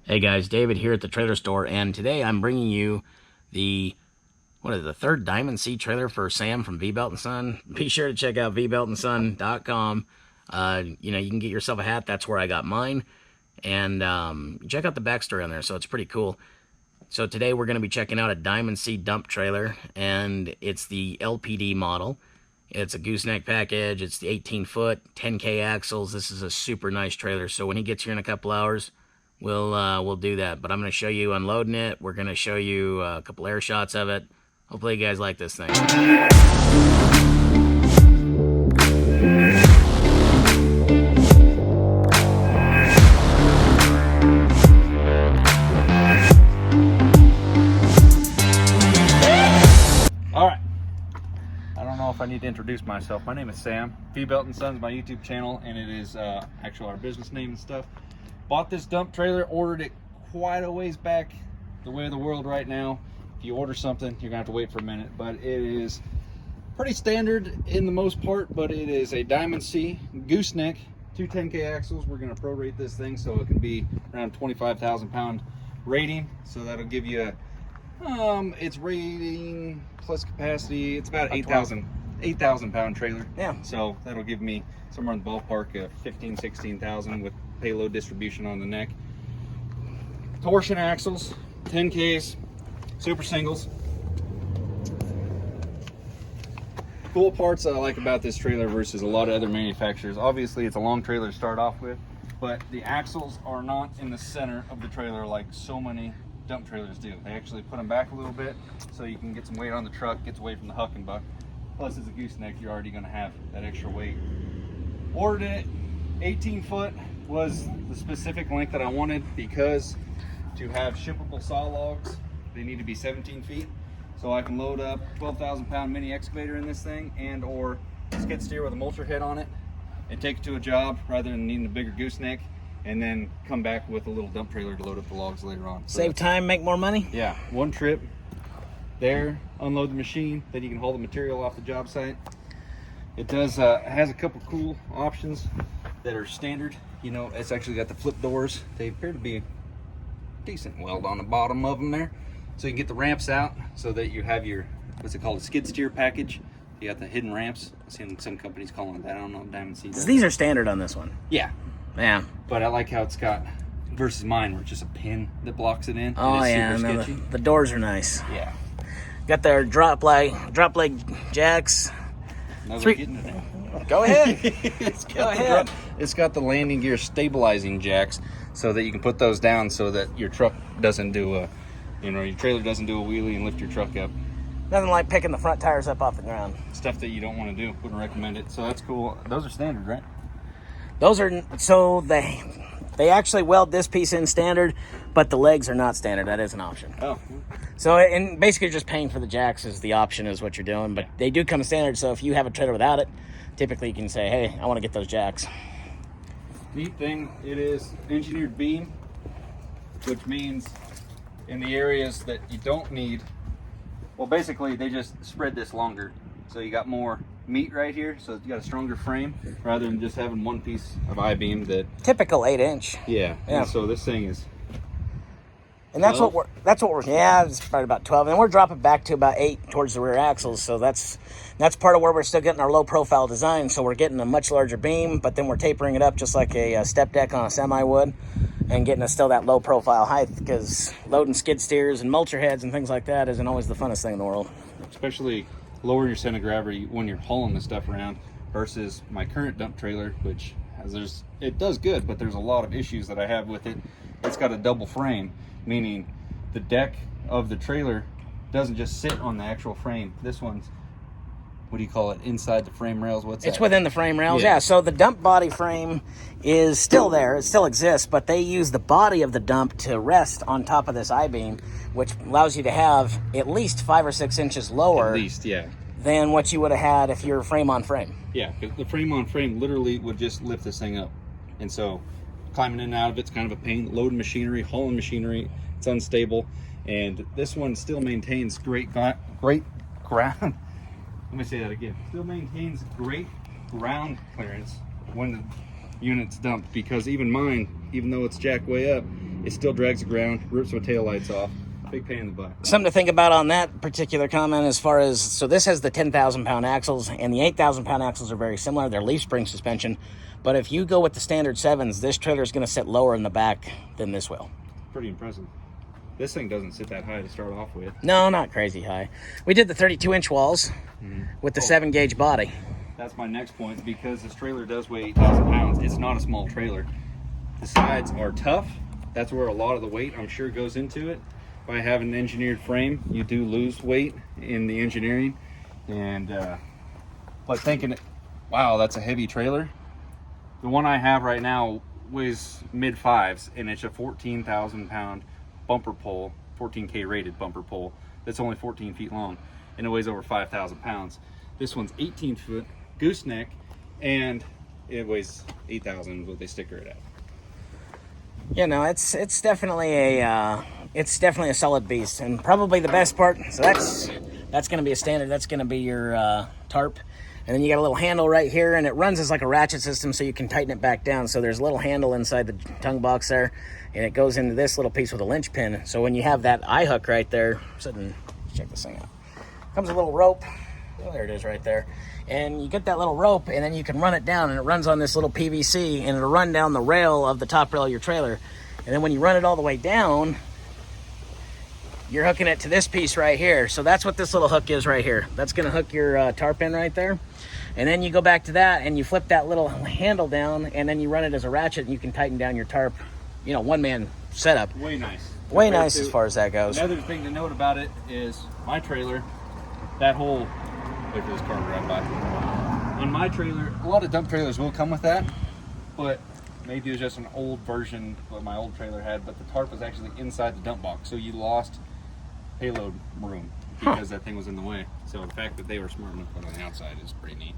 Hey guys, David here at the trailer store, and today I'm bringing you the third Diamond C trailer for Sam from V-Belt & Son. Be sure to check out vbeltandson.com. You can get yourself a hat. That's where I got mine. And check out the backstory on there, so it's pretty cool. So today we're going to be checking out a Diamond C dump trailer, and it's the LPD model. It's a gooseneck package. It's the 18-foot, 10K axles. This is a super nice trailer, so when he gets here in a couple hours, we'll do that. But I'm going to show you unloading it. We're going to show you a couple air shots of it. Hopefully you guys like this thing. Alright, I don't know if I need to introduce myself. My name is Sam. V-Belt & Son's my YouTube channel, and it is actually our business name and stuff. Bought this dump trailer, ordered it quite a ways back. The way of the world right now, if you order something, you're gonna have to wait for a minute, but it is pretty standard in the most part. But it is a Diamond C gooseneck, two 10K axles. We're gonna prorate this thing so it can be around 25,000 pound rating, so that'll give you its rating plus capacity. It's about 8,000 pound trailer. Yeah, so that'll give me somewhere in the ballpark of 16,000 with payload distribution on the neck. Torsion axles, 10Ks, super singles. Cool parts I like about this trailer versus a lot of other manufacturers. Obviously it's a long trailer to start off with, but the axles are not in the center of the trailer like so many dump trailers do. They actually put them back a little bit so you can get some weight on the truck, gets away from the huck and buck. Plus, as a gooseneck, you're already going to have that extra weight. Ordered it, 18 foot was the specific length that I wanted, because to have shippable saw logs, they need to be 17 feet. So I can load up 12,000 pound mini excavator in this thing, and or skid steer with a mulcher head on it and take it to a job rather than needing a bigger gooseneck, and then come back with a little dump trailer to load up the logs later on. So save time, make more money. Yeah, one trip there, unload the machine, then you can haul the material off the job site. It does has a couple cool options that are standard. You know, it's actually got the flip doors. They appear to be decent weld on the bottom of them there, so you can get the ramps out so that you have your, what's it called, a skid steer package. You got the hidden ramps. I've seen some companies calling it that. I don't know if Diamond C does. These are standard on this one. Yeah. Yeah. But I like how it's got, versus mine where it's just a pin that blocks it in. Oh yeah, super and sketchy. the doors are nice. Yeah. Got their drop leg jacks. Getting it now. Go ahead. Go ahead. It's got the landing gear stabilizing jacks so that you can put those down so that your truck doesn't do a, your trailer doesn't do a wheelie and lift your truck up. Nothing like picking the front tires up off the ground. Stuff that you don't want to do. Wouldn't recommend it. So that's cool. Those are standard, right? Those are, so they actually weld this piece in standard, but the legs are not standard. That is an option. Oh. So, and basically just paying for the jacks is the option, is what you're doing, but they do come standard. So if you have a trailer without it, typically you can say, hey, I want to get those jacks. Neat thing, it is engineered beam, which means in the areas that you don't need, well, basically they just spread this longer. So you got more meat right here, so you got a stronger frame rather than just having one piece of I-beam that Typical 8-inch. yeah. And so this thing is, and that's 12? what we're yeah, it's probably about 12, and we're dropping back to about 8 towards the rear axles. So that's part of where we're still getting our low profile design. So we're getting a much larger beam, but then we're tapering it up just like a step deck on a semi would, and getting us still that low profile height, because loading skid steers and mulcher heads and things like that isn't always the funnest thing in the world. especially lower your center of gravity when you're hauling this stuff around versus my current dump trailer, which has, it does good, but there's a lot of issues that I have with it. It's got a double frame, meaning the deck of the trailer doesn't just sit on the actual frame. This one's, what do you call it, inside the frame rails? It's within the frame rails, yeah. So the dump body frame is still there, it still exists, but they use the body of the dump to rest on top of this I-beam, which allows you to have at least 5 or 6 inches lower, at least, yeah, than what you would have had if you're frame on frame. Yeah, the frame on frame literally would just lift this thing up, and so climbing in and out of it's kind of a pain. Loading machinery, hauling machinery, it's unstable, and this one still maintains great ground. Let me say that again. Still maintains great ground clearance when the unit's dumped, because even mine, even though it's jacked way up, It still drags the ground, rips my tail lights off. Big pain in the butt. Something to think about on that particular comment as far as, so this has the 10,000 pound axles, and the 8,000 pound axles are very similar. They're leaf spring suspension. But if you go with the standard 7s, this trailer is going to sit lower in the back than this will. Pretty impressive. This thing doesn't sit that high to start off with. No, not crazy high. We did the 32-inch walls with the 7-gauge body. That's my next point, because this trailer does weigh 8,000 pounds. It's not a small trailer. The sides are tough. That's where a lot of the weight, I'm sure, goes into it. By having an engineered frame, you do lose weight in the engineering. And but thinking, wow, that's a heavy trailer. The one I have right now weighs mid-5s, and it's a 14,000 pound bumper pole, 14K rated bumper pole, that's only 14 feet long, and it weighs over 5,000 pounds. This one's 18 foot gooseneck, and it weighs 8,000 with a sticker it at. You know, it's definitely a solid beast, and probably the best part. So that's going to be a standard. That's going to be your tarp, and then you got a little handle right here, and it runs as like a ratchet system, so you can tighten it back down. So there's a little handle inside the tongue box there, and it goes into this little piece with a linch pin. So when you have that eye hook right there, check this thing out. Comes a little rope. Oh, there it is right there. And you get that little rope, and then you can run it down, and it runs on this little PVC, and it'll run down the rail of the top rail of your trailer. And then when you run it all the way down, you're hooking it to this piece right here. So that's what this little hook is right here. That's going to hook your tarp in right there. And then you go back to that, and you flip that little handle down, and then you run it as a ratchet, and you can tighten down your tarp. You know, one-man setup. Way nice. Way nice as far as that goes. Another thing to note about it is my trailer, that whole... Wait for this car to run by. On my trailer, a lot of dump trailers will come with that, but maybe it was just an old version what my old trailer had, but the tarp was actually inside the dump box, so you lost payload room because that thing was in the way. So the fact that they were smart enough to put it on the outside is pretty neat.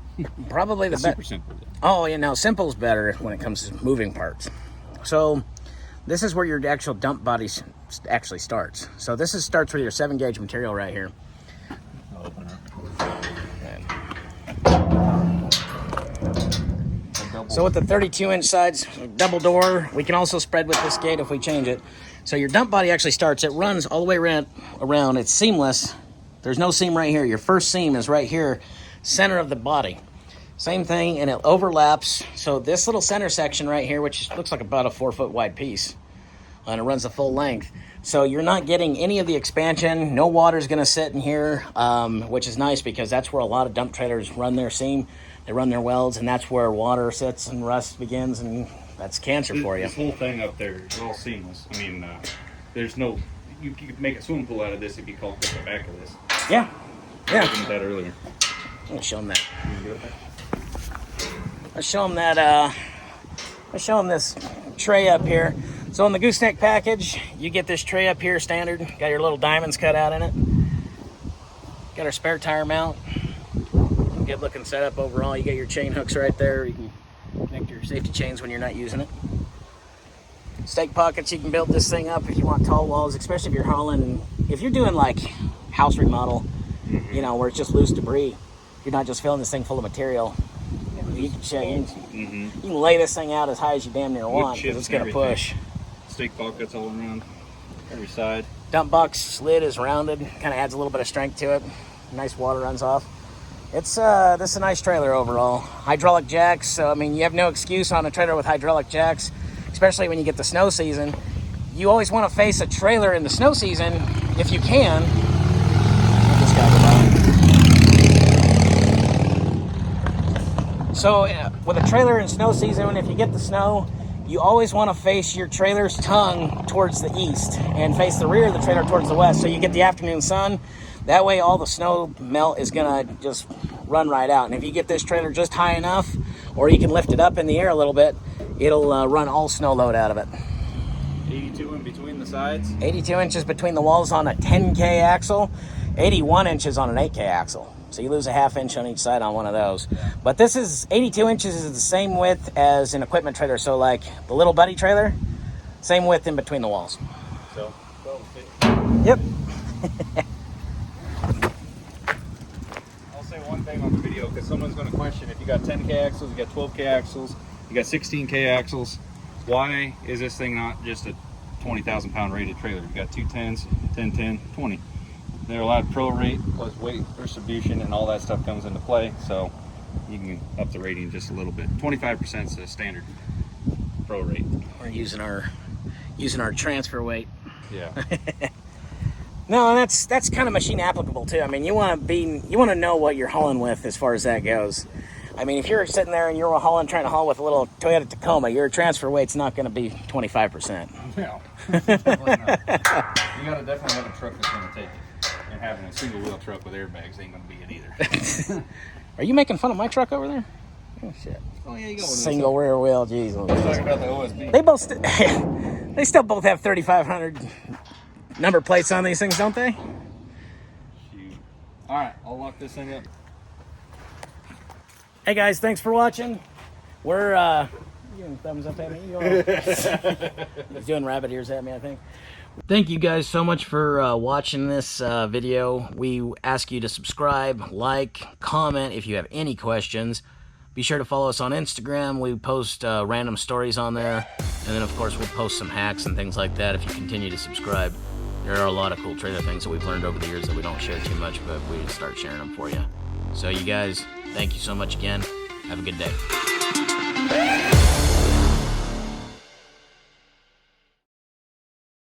Probably the super simple. Oh, you know, simple's better when it comes to moving parts. So this is where your actual dump body actually starts. So this starts with your 7-gauge material right here. I'll open it up. So with the 32-inch sides, double door, we can also spread with this gate if we change it. So your dump body actually starts, it runs all the way around. It's seamless. There's no seam right here. Your first seam is right here, center of the body. Same thing, and it overlaps. So this little center section right here, which looks like about a 4-foot wide piece, and it runs the full length. So you're not getting any of the expansion. No water's going to sit in here, which is nice because that's where a lot of dump trailers run their seam. They run their welds, and that's where water sits and rust begins, and that's cancer for you. This whole thing up there is all seamless. I mean, there's no... You could make a swimming pool out of this if you caulked up the back of this. Yeah. I was looking at that earlier. I'm going to show them that. Let's show them that. Let's show them this tray up here. So in the Gooseneck package, you get this tray up here standard. Got your little diamonds cut out in it. Got our spare tire mount. Good looking setup overall. You got your chain hooks right there. You can connect your safety chains when you're not using it. Stake pockets, you can build this thing up if you want tall walls, especially if you're hauling. If you're doing like house remodel, you know, where it's just loose debris, you're not just filling this thing full of material. You can lay this thing out as high as you damn near want because it's going to push. Stake pockets all around every side. Dump box lid is rounded, kind of adds a little bit of strength to it. Nice water runs off. It's this is a nice trailer overall. Hydraulic jacks, so I mean you have no excuse on a trailer with hydraulic jacks, especially when you get the snow season. You always want to face a trailer in the snow season if you can. So with a trailer in snow season, if you get the snow, you always want to face your trailer's tongue towards the east and face the rear of the trailer towards the west, so you get the afternoon sun. That way all the snow melt is going to just run right out. And if you get this trailer just high enough, or you can lift it up in the air a little bit, it'll run all snow load out of it. 82 in between the sides? 82 inches between the walls on a 10K axle, 81 inches on an 8K axle. So you lose a ½ inch on each side on one of those. But this is 82 inches is the same width as an equipment trailer. So like the little buddy trailer, same width in between the walls. So, 12 feet. Yep. I'll say one thing on the video because someone's going to question if you got 10K axles, you got 12K axles, you got 16K axles. Why is this thing not just a 20,000 pound rated trailer. You've got 2 10s, 10, 10, 20. They're allowed prorate plus weight distribution, and all that stuff comes into play. So you can up the rating just a little bit. 25% is the standard prorate. We're using our transfer weight. Yeah. No, and that's kind of machine applicable too. I mean, you want to know what you're hauling with as far as that goes. I mean, if you're sitting there and you're trying to haul with a little Toyota Tacoma, your transfer weight's not going to be 25%. No, definitely not. You gotta definitely have a truck that's gonna take it. And having a single wheel truck with airbags ain't gonna be it either. Are you making fun of my truck over there? Oh shit! Oh yeah, you got one. Single rear wheel, jeez. We're talking about the OSB. They both, they still both have 3,500 number plates on these things, don't they? Shoot. All right, I'll lock this thing up. Hey guys, thanks for watching. We're giving thumbs up at me. He's doing rabbit ears at me, I think. Thank you guys so much for watching this video. We ask you to subscribe, like, comment if you have any questions. Be sure to follow us on Instagram. We post random stories on there. And then, of course, we'll post some hacks and things like that if you continue to subscribe. There are a lot of cool trailer things that we've learned over the years that we don't share too much, but we start sharing them for you. So you guys, thank you so much again. Have a good day.